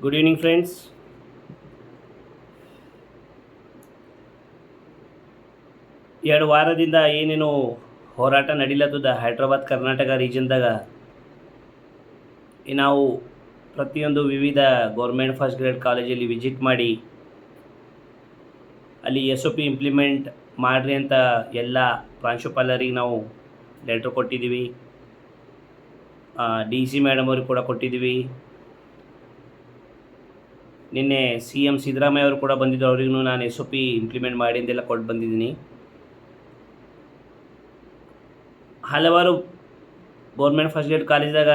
Good evening friends. ಎರಡು ವಾರದಿಂದ ಏನೇನು ಹೋರಾಟ ನಡೀಲತ್ತದ ಹೈದ್ರಾಬಾದ್ ಕರ್ನಾಟಕ ರೀಜನ್ದಾಗ. ನಾವು ಪ್ರತಿಯೊಂದು ವಿವಿಧ ಗೌರ್ಮೆಂಟ್ ಫಸ್ಟ್ ಗ್ರೇಡ್ ಕಾಲೇಜಲ್ಲಿ ವಿಸಿಟ್ ಮಾಡಿ ಅಲ್ಲಿ SOP ಇಂಪ್ಲಿಮೆಂಟ್ ಮಾಡಿರಿ ಅಂತ ಎಲ್ಲ ಪ್ರಾಂಶುಪಾಲರಿಗೆ ನಾವು ಲೆಟ್ರ್ ಕೊಟ್ಟಿದ್ದೀವಿ. DC ಮೇಡಮ್ ಅವ್ರಿಗೆ ಕೂಡ ಕೊಟ್ಟಿದ್ದೀವಿ. ನಿನ್ನೆ CM ಸಿದ್ದರಾಮಯ್ಯ ಅವರು ಕೂಡ ಬಂದಿದ್ದು, ಅವ್ರಿಗೂ ನಾನು SOP ಇಂಪ್ಲಿಮೆಂಟ್ ಮಾಡಿ ಅಂತೆಲ್ಲ ಕೊಟ್ಟು ಬಂದಿದ್ದೀನಿ. ಹಲವಾರು ಗೌರ್ಮೆಂಟ್ ಫಸ್ಟ್ ಗ್ರೇಡ್ ಕಾಲೇಜ್ದಾಗ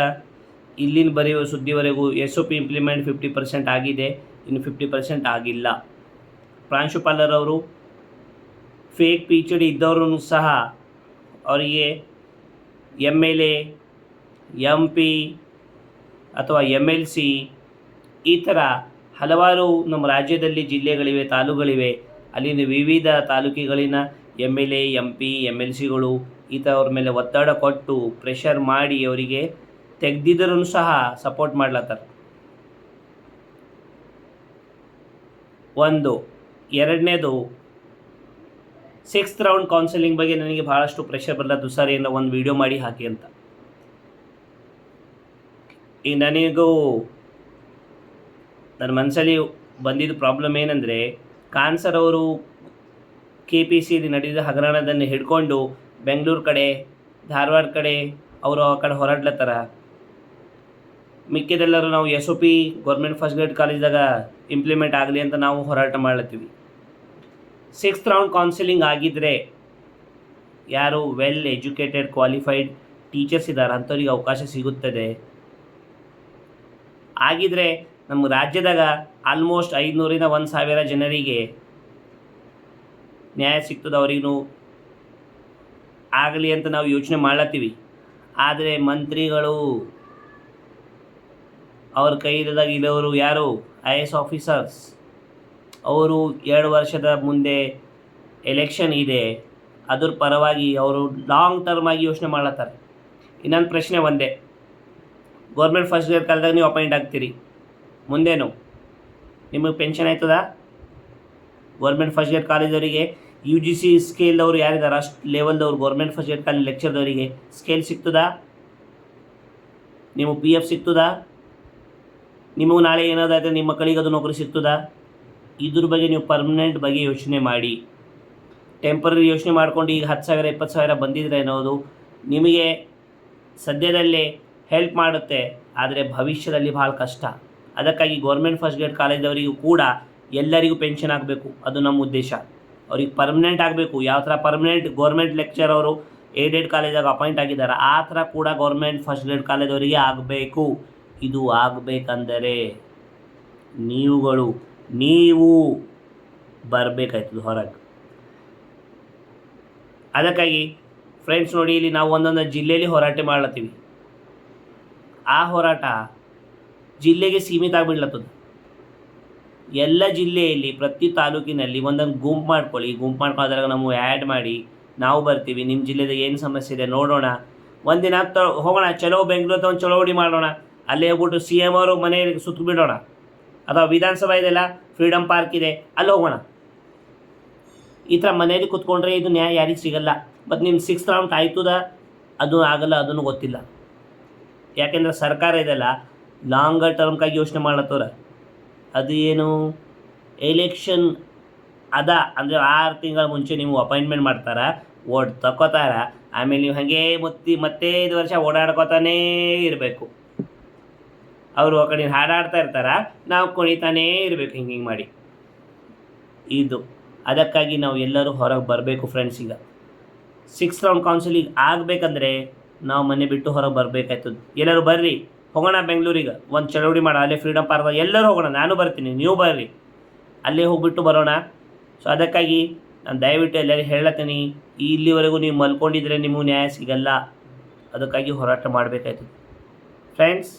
ಇಲ್ಲಿನ ಬರೆಯುವ ಸುದ್ದಿವರೆಗೂ SOP ಇಂಪ್ಲಿಮೆಂಟ್ 50% ಆಗಿದೆ, ಇನ್ನು 50% ಆಗಿಲ್ಲ. ಪ್ರಾಂಶುಪಾಲರವರು ಫೇಕ್ PhD ಇದ್ದವರು ಸಹ ಅವರಿಗೆ MLA, MP ಅಥವಾ MLC ಈ ಥರ ಹಲವಾರು ನಮ್ಮ ರಾಜ್ಯದಲ್ಲಿ ಜಿಲ್ಲೆಗಳಿವೆ, ತಾಲೂಕುಗಳಿವೆ. ಅಲ್ಲಿನ ವಿವಿಧ ತಾಲೂಕುಗಳಿನ MLA, MP, MLCಗಳು ಈ ಥರವ್ರ ಮೇಲೆ ಒತ್ತಡ ಕೊಟ್ಟು ಪ್ರೆಷರ್ ಮಾಡಿ ಅವರಿಗೆ ತೆಗೆದಿದ್ದರೂ ಸಹ ಸಪೋರ್ಟ್ ಮಾಡ್ಲತ್ತಾರೆ. ಒಂದು. ಎರಡನೇದು, 6th ರೌಂಡ್ ಕೌನ್ಸಿಲಿಂಗ್ ಬಗ್ಗೆ ನನಗೆ ಭಾಳಷ್ಟು ಪ್ರೆಷರ್ ಬರಲತ್ತು, ಸರ್ ಏನೋ ಒಂದು ವಿಡಿಯೋ ಮಾಡಿ ಹಾಕಿ ಅಂತ. ಈಗ ನನಗೂ ನನ್ನ ಮನಸ್ಸಲ್ಲಿ ಬಂದಿದ್ದ ಪ್ರಾಬ್ಲಮ್ ಏನಂದರೆ, ಕಾನ್ಸರ್ ಅವರು KPCಯಲ್ಲಿ ನಡೆದ ಹಗರಣದನ್ನು ಹಿಡ್ಕೊಂಡು ಬೆಂಗಳೂರು ಕಡೆ, ಧಾರವಾಡ ಕಡೆ ಅವರು ಆ ಕಡೆ ಹೊರಡ್ಲತ್ತಾರ. ಮಿಕ್ಕಿದೆಲ್ಲರೂ ನಾವು SOP ಗೌರ್ಮೆಂಟ್ ಫಸ್ಟ್ ಗ್ರೇಡ್ ಕಾಲೇಜ್ದಾಗ ಇಂಪ್ಲಿಮೆಂಟ್ ಆಗಲಿ ಅಂತ ನಾವು ಹೋರಾಟ ಮಾಡ್ಲತ್ತೀವಿ. 6th ರೌಂಡ್ ಕೌನ್ಸಿಲಿಂಗ್ ಆಗಿದ್ದರೆ ಯಾರು ವೆಲ್ ಎಜುಕೇಟೆಡ್ ಕ್ವಾಲಿಫೈಡ್ ಟೀಚರ್ಸ್ ಇದ್ದಾರೆ ಅಂಥವ್ರಿಗೆ ಅವಕಾಶ ಸಿಗುತ್ತದೆ. ಆಗಿದ್ದರೆ ನಮ್ಮ ರಾಜ್ಯದಾಗ ಆಲ್ಮೋಸ್ಟ್ 500ರಿಂದ 1000 ಜನರಿಗೆ ನ್ಯಾಯ ಸಿಗ್ತದೆ. ಅವ್ರಿಗೂ ಆಗಲಿ ಅಂತ ನಾವು ಯೋಚನೆ ಮಾಡ್ಲತ್ತೀವಿ. ಆದರೆ ಮಂತ್ರಿಗಳು ಅವ್ರ ಕೈದಾಗ ಇರೋರು ಯಾರು IAS ಆಫೀಸರ್ಸ್, ಅವರು 2 ವರ್ಷದ ಮುಂದೆ ಎಲೆಕ್ಷನ್ ಇದೆ, ಅದ್ರ ಪರವಾಗಿ ಅವರು ಲಾಂಗ್ ಟರ್ಮ್ ಆಗಿ ಯೋಚನೆ ಮಾಡ್ಲತ್ತಾರೆ. ಇನ್ನೊಂದು ಪ್ರಶ್ನೆ ಒಂದೇ, ಗೌರ್ಮೆಂಟ್ ಫಸ್ಟ್ ಗ್ರೇಡ್ ಕಾಲದಾಗ ನೀವು ಅಪಾಯಿಂಟ್ ಆಗ್ತೀರಿ, ಮುಂದೇನು ನಿಮಗೆ ಪೆನ್ಷನ್ ಆಯ್ತದ? ಗೌರ್ಮೆಂಟ್ ಫಸ್ಟ್ ಗ್ರೇಡ್ ಕಾಲೇಜವರಿಗೆ UGC ಸ್ಕೇಲ್ದವ್ರು ಯಾರಿದ್ದಾರೆ ಅಷ್ಟು ಲೆವೆಲ್ದವ್ರು ಗೌರ್ಮೆಂಟ್ ಫಸ್ಟ್ ಗ್ರೇಡ್ ಕಾಲೇಜ್ ಲೆಕ್ಚರ್ದವರಿಗೆ ಸ್ಕೇಲ್ ಸಿಗ್ತದಾ? ನಿಮಗೆ PF ಸಿಗ್ತದಾ? ನಿಮಗೂ ನಾಳೆ ಏನಾದಾಯ್ತು ನಿಮ್ಮ ಮಕ್ಕಳಿಗೆ ಅದು ನೌಕರಿ ಸಿಗ್ತದಾ? ಇದ್ರ ಬಗ್ಗೆ ನೀವು ಪರ್ಮನೆಂಟ್ ಬಗ್ಗೆ ಯೋಚನೆ ಮಾಡಿ. ಟೆಂಪರರಿ ಯೋಚನೆ ಮಾಡ್ಕೊಂಡು ಈಗ 10,000 20,000 ಬಂದಿದ್ರೆ ಅನ್ನೋದು ನಿಮಗೆ ಸದ್ಯದಲ್ಲೇ ಹೆಲ್ಪ್ ಮಾಡುತ್ತೆ, ಆದರೆ ಭವಿಷ್ಯದಲ್ಲಿ ಭಾಳ ಕಷ್ಟ. ಅದಕ್ಕಾಗಿ ಗೌರ್ಮೆಂಟ್ ಫಸ್ಟ್ ಗ್ರೇಡ್ ಕಾಲೇಜವರಿಗೂ ಕೂಡ ಎಲ್ಲರಿಗೂ ಪೆನ್ಷನ್ ಆಗಬೇಕು, ಅದು ನಮ್ಮ ಉದ್ದೇಶ. ಅವ್ರಿಗೆ ಪರ್ಮನೆಂಟ್ ಆಗಬೇಕು. ಯಾವ ಥರ ಪರ್ಮನೆಂಟ್ ಗೌರ್ಮೆಂಟ್ ಲೆಕ್ಚರ್ ಅವರು ಏಡೆಡ್ ಕಾಲೇಜಾಗ ಅಪಾಯಿಂಟ್ ಆಗಿದ್ದಾರೆ, ಆ ಥರ ಕೂಡ ಗೌರ್ಮೆಂಟ್ ಫಸ್ಟ್ ಗ್ರೇಡ್ ಕಾಲೇಜವರಿಗೆ ಆಗಬೇಕು. ಇದು ಆಗಬೇಕಂದರೆ ನೀವು ಬರಬೇಕಾಯ್ತದೆ ಹೊರಗೆ. ಅದಕ್ಕಾಗಿ ಫ್ರೆಂಡ್ಸ್ ನೋಡಿ, ಇಲ್ಲಿ ನಾವು ಒಂದೊಂದು ಜಿಲ್ಲೆಯಲ್ಲಿ ಹೋರಾಟ ಮಾಡ್ಲತ್ತೀವಿ. ಆ ಹೋರಾಟ ಜಿಲ್ಲೆಗೆ ಸೀಮಿತ ಆಗಿಬಿಡ್ಲತ್ತದ. ಎಲ್ಲ ಜಿಲ್ಲೆಯಲ್ಲಿ ಪ್ರತಿ ತಾಲೂಕಿನಲ್ಲಿ ಒಂದೊಂದು ಗುಂಪು ಮಾಡ್ಕೊಳ್ಳಿ. ಗುಂಪು ಮಾಡ್ಕೊಳ್ಳೋದ್ರಾಗ ನಾವು ಆ್ಯಡ್ ಮಾಡಿ ನಾವು ಬರ್ತೀವಿ, ನಿಮ್ಮ ಜಿಲ್ಲೆದಾಗ ಏನು ಸಮಸ್ಯೆ ಇದೆ ನೋಡೋಣ, ಒಂದಿನ ಹೋಗೋಣ, ಚಲೋ ಬೆಂಗಳೂರು ಒಂದು ಚಳವಳಿ ಮಾಡೋಣ, ಅಲ್ಲೇ ಹೋಗ್ಬಿಟ್ಟು CM ಅವರು ಮನೆಯಲ್ಲಿ ಸುತ್ತ ಬಿಡೋಣ, ಅಥವಾ ವಿಧಾನಸಭಾ ಇದೆಲ್ಲ ಫ್ರೀಡಮ್ ಪಾರ್ಕ್ ಇದೆ ಅಲ್ಲಿ ಹೋಗೋಣ. ಈ ಥರ ಮನೆಯಲ್ಲಿ ಕೂತ್ಕೊಂಡ್ರೆ ಇದು ನ್ಯಾಯ ಯಾರಿಗೆ ಸಿಗಲ್ಲ. ಮತ್ತು ನಿಮ್ಮ 6th ರೌಂಡ್ ಆಯ್ತದ ಅದು ಆಗಲ್ಲ, ಅದನ್ನು ಗೊತ್ತಿಲ್ಲ. ಯಾಕೆಂದರೆ ಸರ್ಕಾರ ಇದೆಲ್ಲ ಲಾಂಗರ್ ಟರ್ಮ್ಗಾಗಿ ಯೋಚನೆ ಮಾಡ್ಲತ್ತವ್ರ. ಅದು ಏನು ಎಲೆಕ್ಷನ್ ಅದ ಅಂದರೆ 6 ತಿಂಗಳ ಮುಂಚೆ ನೀವು ಅಪಾಯಿಂಟ್ಮೆಂಟ್ ಮಾಡ್ತಾರೆ, ಓಟ್ ತಗೋತಾರ, ಆಮೇಲೆ ನೀವು ಹಾಗೇ ಮತ್ತೆ 5 ವರ್ಷ ಓಡಾಡ್ಕೋತಾನೇ ಇರಬೇಕು. ಅವರು ಆ ಕಡೆ ಹಾಡಾಡ್ತಾ ಇರ್ತಾರೆ, ನಾವು ಕುಣಿತಾನೇ ಇರಬೇಕು, ಹಿಂಗೆ ಮಾಡಿ. ಇದು ಅದಕ್ಕಾಗಿ ನಾವು ಎಲ್ಲರೂ ಹೊರಗೆ ಬರಬೇಕು ಫ್ರೆಂಡ್ಸ್. ಈಗ 6th ರೌಂಡ್ ಕೌನ್ಸಿಲಿಂಗ್ ಆಗಬೇಕಂದ್ರೆ ನಾವು ಮನೆ ಬಿಟ್ಟು ಹೊರಗೆ ಬರಬೇಕಾಯ್ತದೆ. ಎಲ್ಲರೂ ಬರ್ರಿ, ಹೋಗೋಣ ಬೆಂಗಳೂರಿಗೆ, ಒಂದು ಚಳವಳಿ ಮಾಡೋಣ, ಅಲ್ಲೇ ಫ್ರೀಡಮ್ ಪಾರ್ಕ್ ಎಲ್ಲರೂ ಹೋಗೋಣ, ನಾನು ಬರ್ತೀನಿ, ನೀವು ಬರ್ರಿ, ಅಲ್ಲೇ ಹೋಗ್ಬಿಟ್ಟು ಬರೋಣ. ಸೊ ಅದಕ್ಕಾಗಿ ನಾನು ದಯವಿಟ್ಟು ಎಲ್ಲರಿಗೂ ಹೇಳತ್ತೀನಿ, ಇಲ್ಲಿವರೆಗೂ ನೀವು ಮಲ್ಕೊಂಡಿದ್ರೆ ನಿಮಗೂ ನ್ಯಾಯ ಸಿಗಲ್ಲ. ಅದಕ್ಕಾಗಿ ಹೋರಾಟ ಮಾಡಬೇಕಾಯ್ತದೆ ಫ್ರೆಂಡ್ಸ್.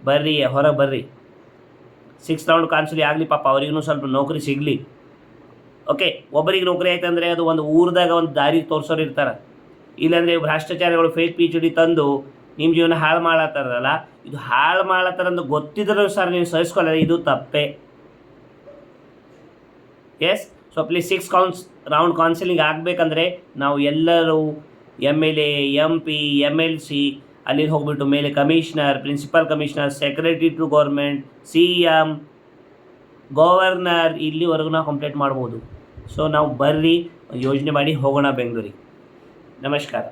ಬರ್ರಿ, ಹೊರಗೆ ಬರ್ರಿ. 6th ರೌಂಡ್ ಕೌನ್ಸಿಲಿಂಗ್ ಆಗಲಿ, ಪಾಪ ಅವ್ರಿಗೂ ಸ್ವಲ್ಪ ನೌಕರಿ ಸಿಗಲಿ. ಓಕೆ, ಒಬ್ಬರಿಗೆ ನೌಕರಿ ಆಯ್ತು ಅಂದರೆ ಅದು ಒಂದು ಊರದಾಗ ಒಂದು ದಾರಿ ತೋರಿಸೋರು ಇರ್ತಾರೆ. ಇಲ್ಲಾಂದರೆ ಭ್ರಷ್ಟಾಚಾರಿಗಳು ಫೇಕ್ PhD ತಂದು ನಿಮ್ಮ ಜೀವನ ಹಾಳು ಮಾಡತ್ತಾರಲ್ಲ, ಇದು ಹಾಳು ಮಾಡತ್ತಾರಂದು ಗೊತ್ತಿದ್ರೂ ಸರ್ ನೀವು ಸಹಿಸ್ಕೊಳ್ಳಲ್ಲ, ಇದು ತಪ್ಪೇ. Yes, so please 6 round counselling ಆಗಬೇಕಂದ್ರೆ ನಾವು ಎಲ್ಲರೂ MLA, MP, MLC ಅಲ್ಲಿ ಹೋಗ್ಬಿಟ್ಟು ಮೇಲೆ commissioner, principal commissioner, secretary to government, CM, governor ಇಲ್ಲಿವರೆಗೂ ನಾವು ಕಂಪ್ಲೇಂಟ್ ಮಾಡ್ಬೋದು. ಸೊ ನಾವು ಬರ್ರಿ ಯೋಜನೆ ಮಾಡಿ ಹೋಗೋಣ ಬೆಂಗಳೂರಿಗೆ. ನಮಸ್ಕಾರ.